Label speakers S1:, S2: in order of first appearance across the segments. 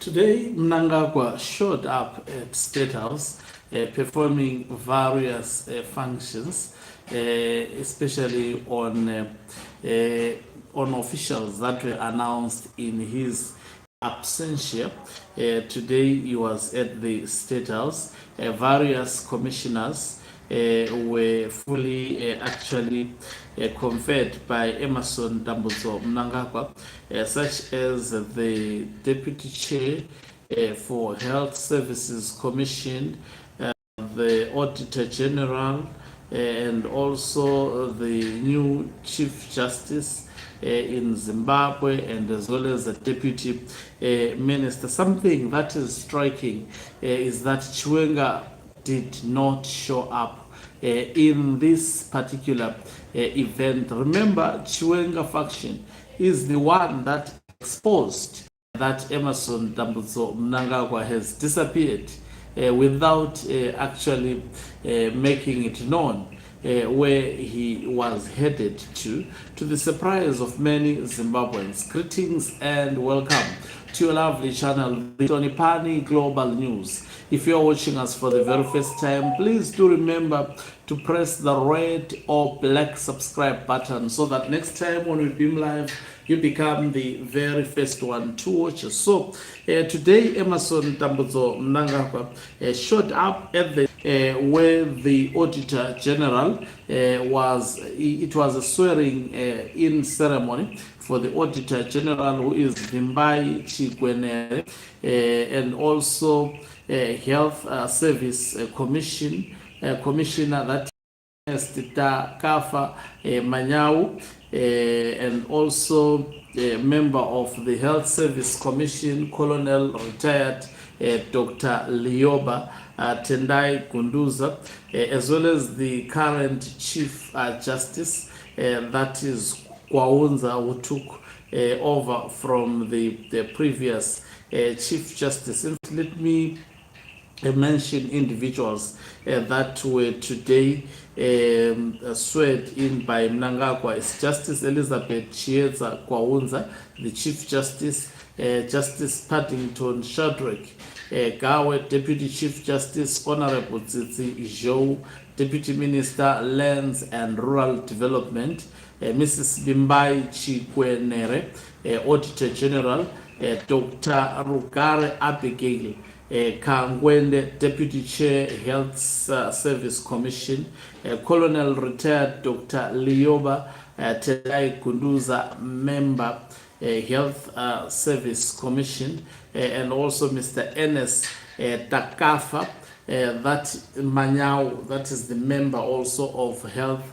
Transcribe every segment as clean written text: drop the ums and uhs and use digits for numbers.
S1: Today, Mnangagwa showed up at State House performing various functions, especially on officials that were announced in his absentia. Today, he was at the State House. Various commissioners were fully actually conferred by Emerson Dambudzo Mnangagwa, such as the Deputy Chair for Health Services Commission, the Auditor General, and also the new Chief Justice in Zimbabwe, and as well as the Deputy Minister. Something that is striking is that Chiwenga did not show up in this particular event. Remember, Chiwenga faction is the one that exposed that Emerson Dambudzo Mnangagwa has disappeared without actually making it known where he was headed to the surprise of many Zimbabweans. Greetings and welcome to your lovely channel, the Tonipani Global News. If you're watching us for the very first time, please do remember to press the red or black subscribe button so that next time when we beam live, you become the very first one to watch us. So today, Emerson Dambudzo Mnangagwa showed up at the where the Auditor General was. It was a swearing in ceremony for the Auditor General, who is Vimbai Chiwenga, and also Health Service Commissioner, that is Kafa Manyau, and also a member of the Health Service Commission, Colonel retired Dr. Lioba Tendai Kunduza, as well as the current Chief Justice, that is Kwaunza, who took over from the previous Chief Justice. Let me mention individuals that were today sweared in by Mnangagwa. Is Justice Elizabeth Chieza Kwaunza, the Chief Justice, Justice Paddington Shadrack Gawe, Deputy Chief Justice Honorable Tsitsi Ijou, Deputy Minister Lands and Rural Development, Mrs. Bimbai Chikwenere, Auditor General, Dr. Rugare Abigail Kangwende, Deputy Chair, Health Service Commission, Colonel retired Dr. Lioba Tendai Kunduza, Member, Health Service Commission, and also Mr. Enes Takafa, that Manyau, that is the member also of Health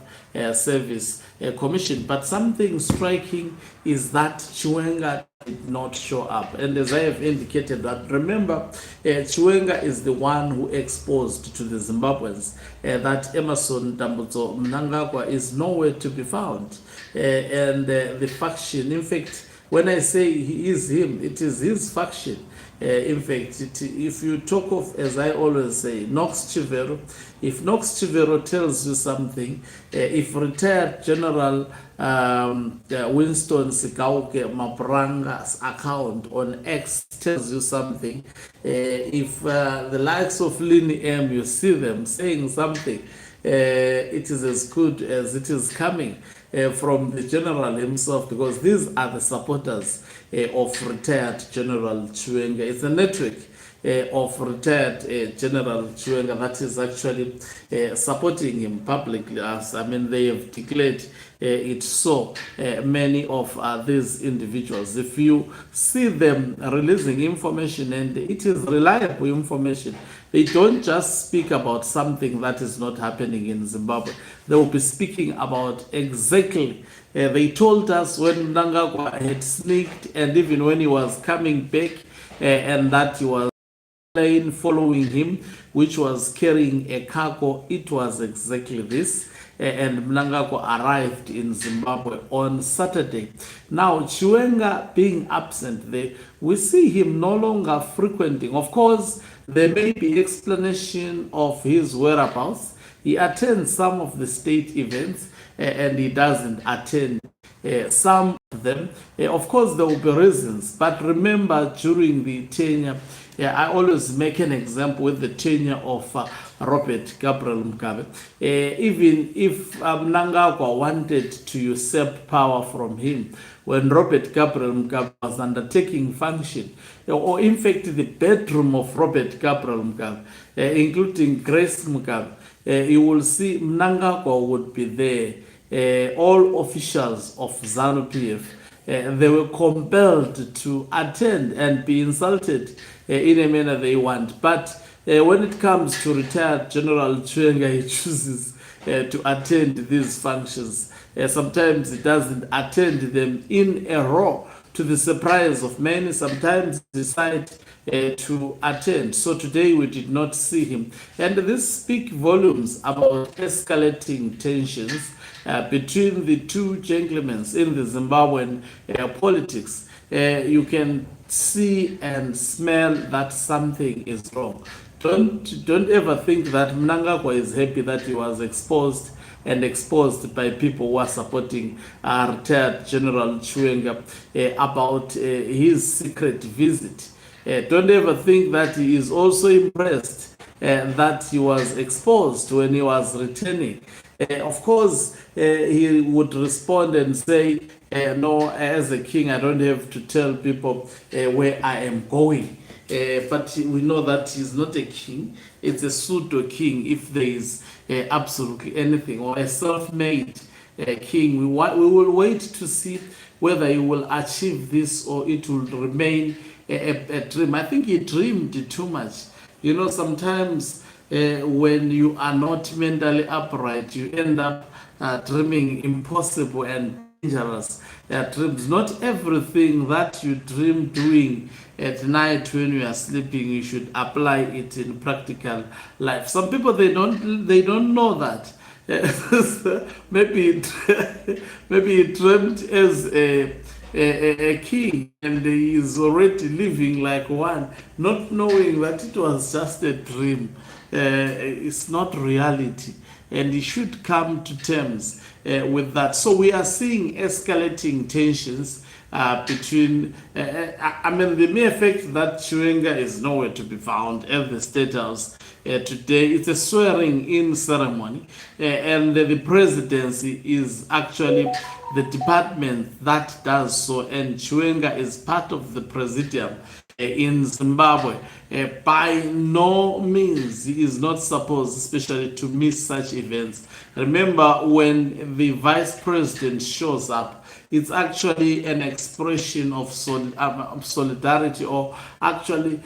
S1: Service Commission. But something striking is that Chiwenga did not show up. And as I have indicated, that remember, Chiwenga is the one who exposed to the Zimbabweans that Emerson Dambudzo Mnangagwa is nowhere to be found. And the faction, in fact, when I say he is him, it is his faction. In fact, if you talk of, as I always say, Knox Chivero, if Knox Chivero tells you something, if retired General Winston Sikauke Mapranga's account on X tells you something, if the likes of Lini M, you see them saying something, it is as good as it is coming from the general himself, because these are the supporters of retired General Chiwenga. It's a network of retired General Chiwenga that is actually supporting him publicly. As I mean, they have declared it so. Many of these individuals, if you see them releasing information, and it is reliable information, they don't just speak about something that is not happening in Zimbabwe. They will be speaking about exactly. They told us when Mnangagwa had sneaked, and even when he was coming back, and that he was plane following him, which was carrying a cargo. It was exactly this. And Mnangagwa arrived in Zimbabwe on Saturday. Now, Chiwenga being absent there, we see him no longer frequenting. Of course, there may be explanation of his whereabouts. He attends some of the state events and he doesn't attend some of them. Of course, there will be reasons, but remember during the tenure, I always make an example with the tenure of Robert Gabriel Mugabe. Even if Mnangagwa wanted to usurp power from him, when Robert Gabriel Mugabe was undertaking function, or in fact the bedroom of Robert Gabriel Mugabe, including Grace Mugabe, you will see Mnangagwa would be there. All officials of ZANU-PF, they were compelled to attend and be insulted in a manner they want. But when it comes to retired General Chiwenga, he chooses to attend these functions. Sometimes he doesn't attend them in a row, to the surprise of many. Sometimes decide to attend. So today we did not see him. And this speaks volumes about escalating tensions between the two gentlemen in the Zimbabwean politics. You can see and smell that something is wrong. Don't ever think that Mnangagwa is happy that he was exposed by people who are supporting retired General Chiwenga about his secret visit. Don't ever think that he is also impressed that he was exposed when he was returning. Of course, he would respond and say, no, as a king, I don't have to tell people where I am going. But we know that he's not a king. It's a pseudo king, if there is absolutely anything, or a self-made king. We will wait to see whether he will achieve this or it will remain a dream. I think he dreamed too much. You know, sometimes when you are not mentally upright, you end up dreaming impossible and dangerous dreams. Not everything that you dream doing at night when you are sleeping, you should apply it in practical life. Some people, they don't know that. maybe he dreamt as a king and he is already living like one, not knowing that it was just a dream. It's not reality, and he should come to terms with that. So we are seeing escalating tensions between, the mere fact that Chiwenga is nowhere to be found at the State House today. It's a swearing-in ceremony, and the presidency is actually the department that does so, and Chiwenga is part of the presidium in Zimbabwe. By no means he is not supposed, especially, to miss such events. Remember, when the vice president shows up, it's actually an expression of solidarity, or actually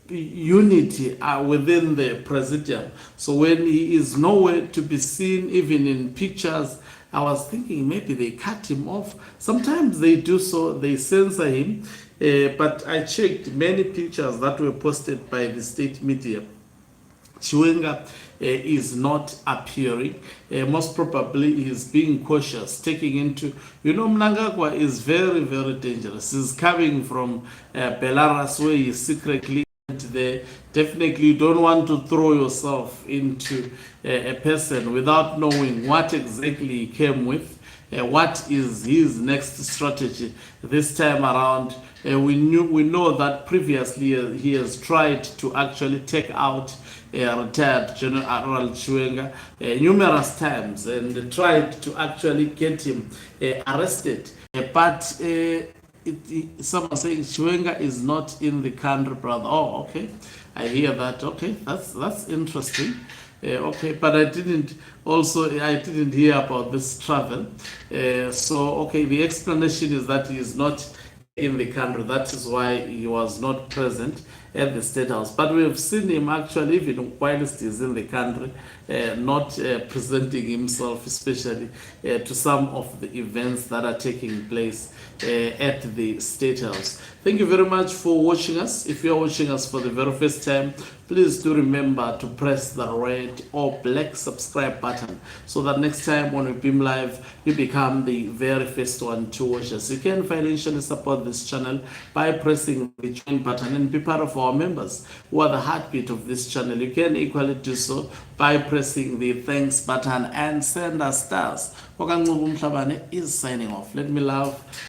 S1: unity within the presidium. So when he is nowhere to be seen, even in pictures, I was thinking maybe they cut him off. Sometimes they do so, they censor him. But I checked many pictures that were posted by the state media. Chiwenga is not appearing. Most probably he is being cautious, taking into, Mnangagwa is very, very dangerous. He's coming from Belarus, where he secretly there. Definitely you don't want to throw yourself into a person without knowing what exactly he came with. What is his next strategy this time around? We know that previously he has tried to actually take out retired General Chiwenga numerous times and tried to actually get him arrested. But someone saying Chiwenga is not in the country, brother. Oh, okay. I hear that. Okay, that's interesting. Okay, but I didn't hear about this travel. So, okay, the explanation is that he is not in the country. That is why he was not present at the State House. But we have seen him actually, even whilst he's in the country, not presenting himself, especially to some of the events that are taking place at the State House. Thank you very much for watching us. If you are watching us for the very first time, please do remember to press the red or black subscribe button so that next time when we beam live, you become the very first one to watch us. You can financially support this channel by pressing the join button and be part of our our members who are the heartbeat of this channel. You can equally do so by pressing the thanks button and send us stars. Kwakancuba Mhlabane is signing off. Let me love